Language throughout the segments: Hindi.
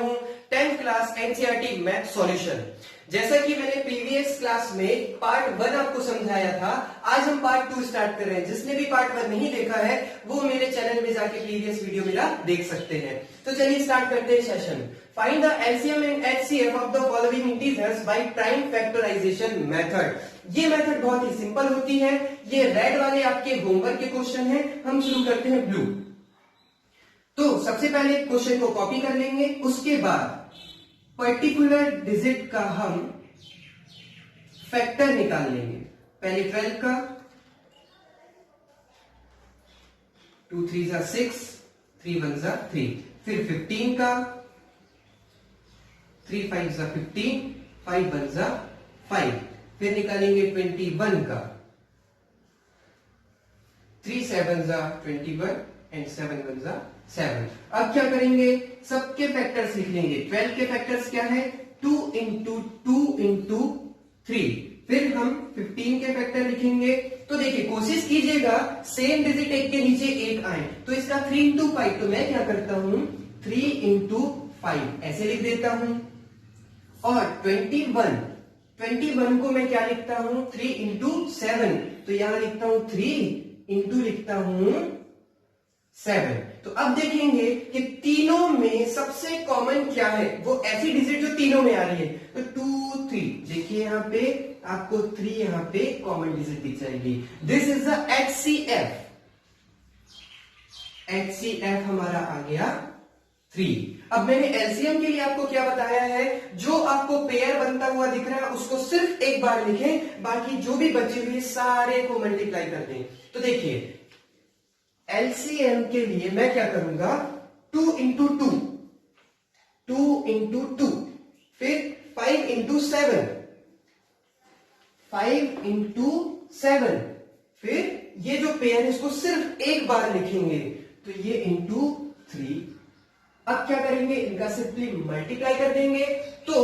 हूँ 10th class NCERT math solution. जैसा कि मैंने प्रीवियस क्लास में पार्ट 1 आपको समझाया था, आज हम पार्ट 2 स्टार्ट कर रहे हैं। जिसने भी पार्ट 1 नहीं देखा है वो मेरे चैनल में जाके प्रीवियस वीडियो मेरा देख सकते हैं। तो चलिए स्टार्ट करते हैं session. Find the LCM and HCF of the following integers by prime factorisation method. ये मेथड बहुत ही सिंपल होती है। ये रेड वाले आपके होमवर्क के क्वेश्चन हैं। हम शुरू करते हैं ब्लू। तो सबसे पहले क्वेश्चन को कॉपी कर लेंगे, उसके बाद पर्टिकुलर डिजिट का हम फैक्टर निकाल लेंगे। पहले 12 का 2 3 जा 6, 3 1 जा 3, फिर 15 का 3 5 जा 15, 5 1 जा 5, फिर निकालेंगे 21 का 3 7 जा 21 एंड 7 1 जा 7। अब क्या करेंगे, सबके फैक्टर्स लिख लेंगे। 12 के फैक्टर्स क्या है, 2 इंटू 2 इंटू 3। फिर हम 15 के फैक्टर लिखेंगे। तो देखिए कोशिश कीजिएगा सेम डिजिट एक के नीचे एक आए। तो इसका 3 इंटू 5, तो मैं क्या करता हूं 3 इंटू 5 ऐसे लिख देता हूं। और 21 को मैं क्या लिखता हूं 3 इंटू 7, तो यहां लिखता हूं 3 इंटू लिखता हूं 7। तो अब देखेंगे कि तीनों में सबसे कॉमन क्या है, वो ऐसी डिजिट जो तीनों में आ रही है। तो 2 3, देखिए यहां पे आपको 3 यहां पे कॉमन डिजिट दिख जाएगी। This is the HCF. HCF हमारा आ गया 3। अब मैंने एलसीएम के लिए आपको क्या बताया है, जो आपको पेयर बनता हुआ दिख रहा है उसको सिर्फ एक बार लिखें, बाकी जो भी बचे हुए सारे को मल्टीप्लाई कर दें। तो देखिए एलसीएम के लिए मैं क्या करूंगा 2 इंटू 2, 2 इंटू 2, फिर 5 इंटू 7, 5 इंटू 7, फिर ये जो पेयर है इसको सिर्फ एक बार लिखेंगे, तो ये इंटू 3। अब क्या करेंगे, इनका सिंपली मल्टीप्लाई कर देंगे। तो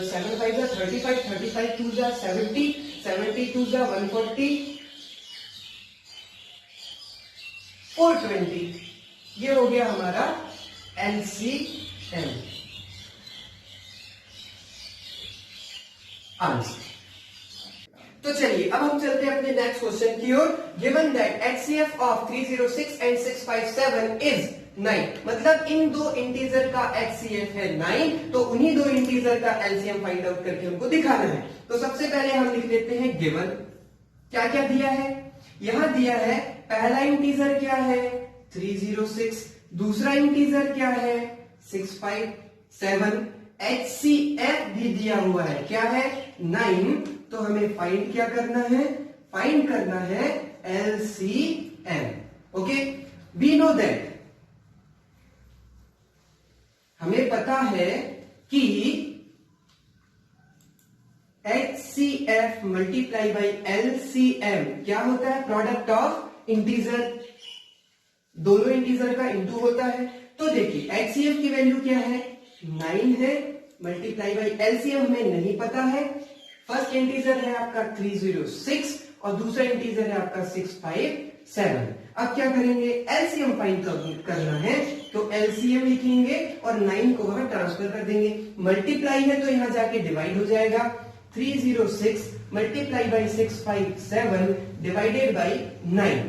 7 5 जा 35, 35 2 जा 70, 72 जा 140, 420। ये हो गया हमारा एलसीएम आंसर। तो चलिए अब हम चलते हैं अपने नेक्स्ट क्वेश्चन की ओर। Given that HCF of 306 and 657 is 9, मतलब इन दो इंटीजर का एचसीएफ है 9, तो उन्हीं दो इंटीजर का एलसीएम फाइंड आउट करके हमको दिखाना है। तो सबसे पहले हम लिख लेते हैं गिवन। क्या क्या दिया है, यहां दिया है पहला इंटीजर क्या है 306, दूसरा इंटीजर क्या है 657, एचसीएफ भी दिया हुआ है क्या है 9। तो हमें फाइंड क्या करना है, फाइंड करना है LCM. Okay, we know that, हमें पता है कि एचसीएफ मल्टीप्लाई बाई एलसीएम क्या होता है, प्रोडक्ट ऑफ इंटीजर, दोनों इंटीजर का इंटू होता है। तो देखिए एचसीएफ की वैल्यू क्या है 9 है, मल्टीप्लाई बाई एलसीएम हमें नहीं पता है। फर्स्ट इंटीजर है आपका 306 और दूसरा इंटीजर है आपका 657। अब क्या करेंगे, एलसीएम फाइंड करना है, तो एलसीएम लिखेंगे और 9 को वहां ट्रांसफर कर देंगे। मल्टीप्लाई है तो यहां जाके डिवाइड हो जाएगा। 306 मल्टीप्लाई बाई 657 डिवाइडेड बाई 9।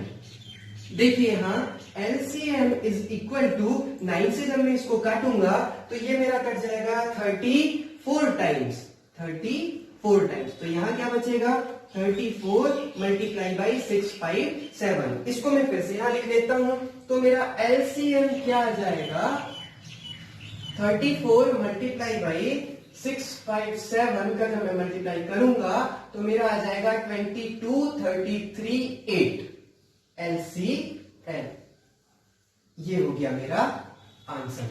देखिए यहां एलसीएम इज इक्वल टू 9 से जब मैं इसको काटूंगा तो ये मेरा कट जाएगा 34 टाइम्स, 34 टाइम्स। तो यहां क्या बचेगा 34 मल्टीप्लाई बाई 657। इसको मैं फिर से यहां लिख लेता हूं, तो मेरा एलसीएम क्या आ जाएगा 34 मल्टीप्लाई बाई 657 का जब मैं मल्टीप्लाई करूंगा तो मेरा आ जाएगा 22 33 8 एलसीएम। ये हो गया मेरा answer.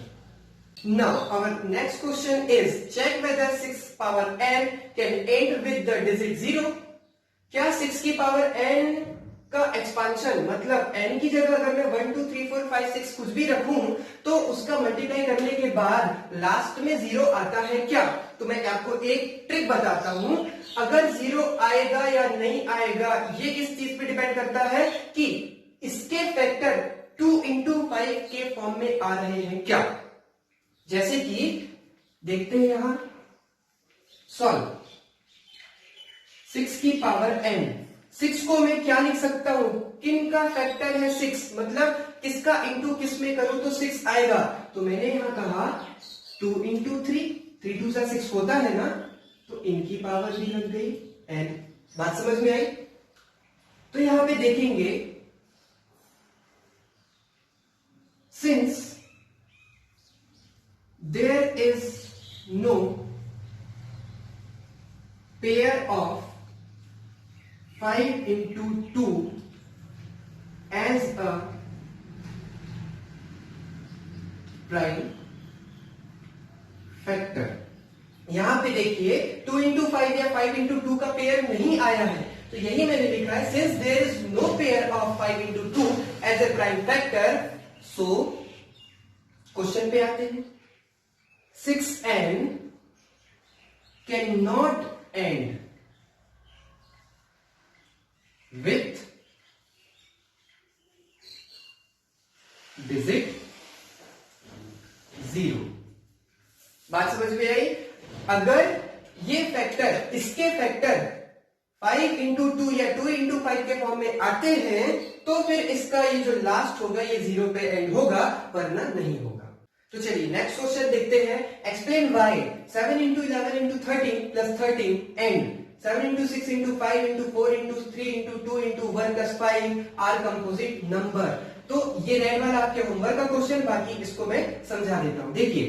Now our next question is check whether 6 power n can end with the digit 0। क्या 6 की पावर n का एक्सपांशन, मतलब n की जगह अगर मैं 1 2 3 4 5 6 कुछ भी रखूं तो उसका मल्टीप्लाई करने के बाद लास्ट में 0 आता है क्या। तो मैं आपको एक ट्रिक बताता हूं, अगर 0 आएगा या नहीं आएगा ये किस चीज पे डिपेंड करता है कि इसके फैक्टर 5 के फॉर्म में आ रहे हैं क्या? जैसे कि देखते हैं यहां, सॉल्व 6 की पावर n। 6 को मैं क्या लिख सकता हूं? किन का फैक्टर है 6, मतलब किसका इंटू किस में करूं तो 6 आएगा। तो मैंने यहां कहा 2 इंटू 3, 3 2 6 होता है ना, तो इनकी पावर भी लग गई n। बात समझ में आई? तो यहां पे देखेंगे, since there is no pair of 5 into 2 as a prime factor। यहां पे देखिए 2 into 5 या 5 into 2 का पेयर नहीं आया है, तो यही मैंने लिखा है since there is no pair of 5 into 2 as a prime factor, so question पे आते हैं। 6n cannot end with digit 0। बात समझ में आई? अगर ये फैक्टर, इसके फैक्टर 5 इंटू 2 या 2 इंटू 5 के फॉर्म में आते हैं, तो फिर इसका ये जो लास्ट होगा ये 0 पे एंड होगा, वरना नहीं होगा। तो चलिए नेक्स्ट क्वेश्चन देखते हैं। Explain why 7 into 11 into 13 plus 13 and 7 into 6 into 5 into 4 into 3 into 2 into 1 plus 5 are composite number। तो ये रेड वाला आपके होमवर्क का क्वेश्चन, बाकी इसको मैं समझा देता हूं। देखिए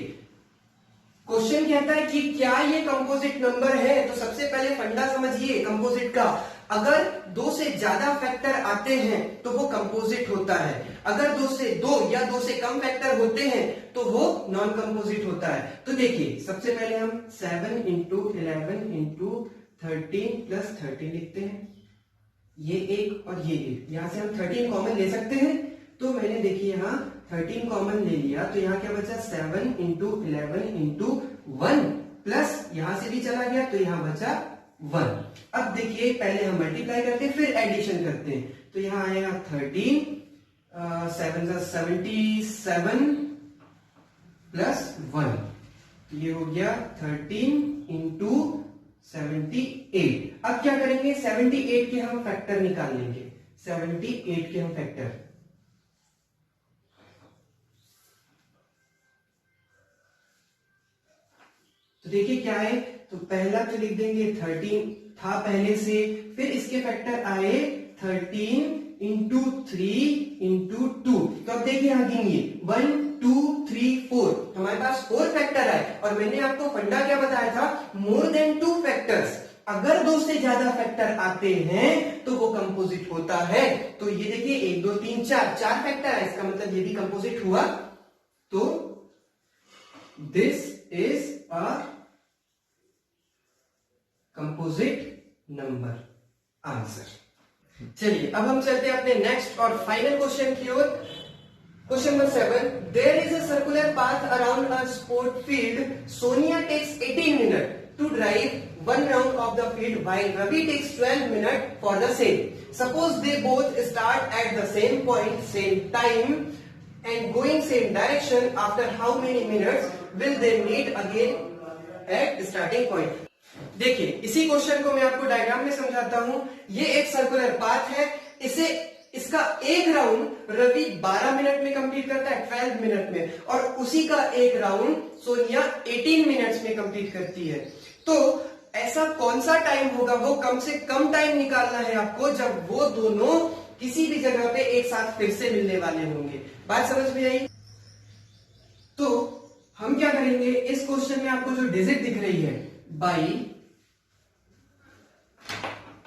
क्वेश्चन कहता है कि क्या ये कंपोजिट नंबर है। तो सबसे पहले फंडा समझिए कंपोजिट का। अगर 2 से ज्यादा फैक्टर आते हैं तो वो कंपोजिट होता है, अगर 2 से 2 या 2 से कम फैक्टर होते हैं तो वो नॉन कंपोजिट होता है। तो देखिए सबसे पहले हम 7 इंटू 11 इंटू 13 प्लस 13 लिखते हैं, ये एक और ये एक, यहां से हम 13 कॉमन ले सकते हैं। तो मैंने देखिए यहां 13 कॉमन ले लिया, तो यहां क्या बचा 7 इंटू 11 इंटू 1 प्लस यहां से भी चला गया तो यहां बचा 1। अब देखिए पहले हम मल्टीप्लाई करते हैं फिर एडिशन करते हैं। तो यहां आएगा 13 7 77 प्लस 1, ये हो गया 13 इंटू 78। अब क्या करेंगे 78 के हम फैक्टर निकाल लेंगे, 78 के हम फैक्टर। तो देखिए क्या है, तो पहला तो लिख देंगे 13 था पहले से, फिर इसके फैक्टर आए 13 इंटू 3 इंटू 2। तो अब देखिए यहां गिनिए 1 2 3 4, हमारे पास 4 फैक्टर आए। और मैंने आपको फंडा क्या बताया था, मोर देन 2 फैक्टर्स। अगर 2 से ज्यादा फैक्टर आते हैं तो वो कंपोजिट होता है। तो ये देखिए 1 2 3 4 फैक्टर है, इसका मतलब ये भी कंपोजिट हुआ। तो this is a composite number, answer. चलिए अब हम चलते हैं अपने नेक्स्ट और फाइनल क्वेश्चन की ओर। Question number 7, there is a circular path around a sport field. Sonia takes 18 minute to drive 1 round of the field while Ravi takes 12 minutes for the same. Suppose they both start at the same point, same time and going same direction. After how many minutes will they meet again at starting point? देखिए इसी क्वेश्चन को मैं आपको डायग्राम में समझाता हूं। ये एक सर्कुलर पाथ है, इसका एक राउंड रवि 12 मिनट में कंप्लीट करता है, 12 मिनट में, और उसी का एक राउंड सोनिया 18 मिनट्स में कंप्लीट करती है। तो ऐसा कौन सा टाइम होगा, वो कम से कम टाइम निकालना है आपको जब वो दोनों किसी भी जगह पे एक साथ फिर से मिलने वाले होंगे। बात समझ में आई? तो हम क्या करेंगे, इस क्वेश्चन में आपको जो डिजिट दिख रही है, by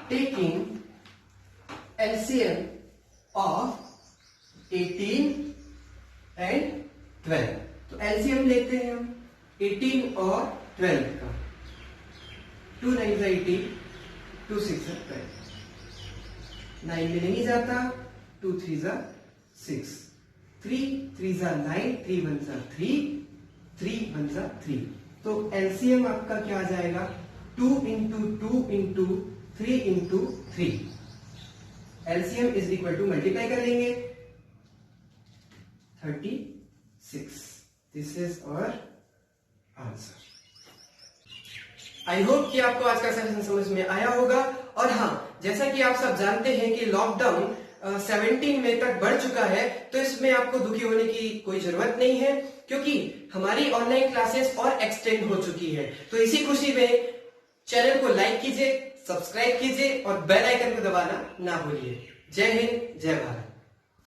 taking LCM of 18 and 12। तो LCM लेते हैं हम 18 और 12 का। 2 9 18, 2 6 12, 9 में नहीं जाता, 2 3 6, 3 3 9, 3 1 3, 3 1 3। तो LCM आपका क्या आ जाएगा, 2 into 2 into 3 into 3। LCM is equal to, multiply कर लेंगे, 36. This is our answer. I hope कि आपको आज का सेशन समझ में आया होगा. और हाँ, जैसा कि आप सब जानते हैं कि लॉकडाउन 17 मई तक बढ़ चुका है, तो इसमें आपको दुखी होने की कोई जरूरत नहीं है, क्योंकि हमारी ऑनलाइन क्लासेस और एक्सटेंड हो चुकी है. तो इसी खुशी में चैनल को लाइक कीजिए, सब्सक्राइब कीजिए और बेल आइकन को दबाना ना भूलिए. जय हिंद, जय भारत.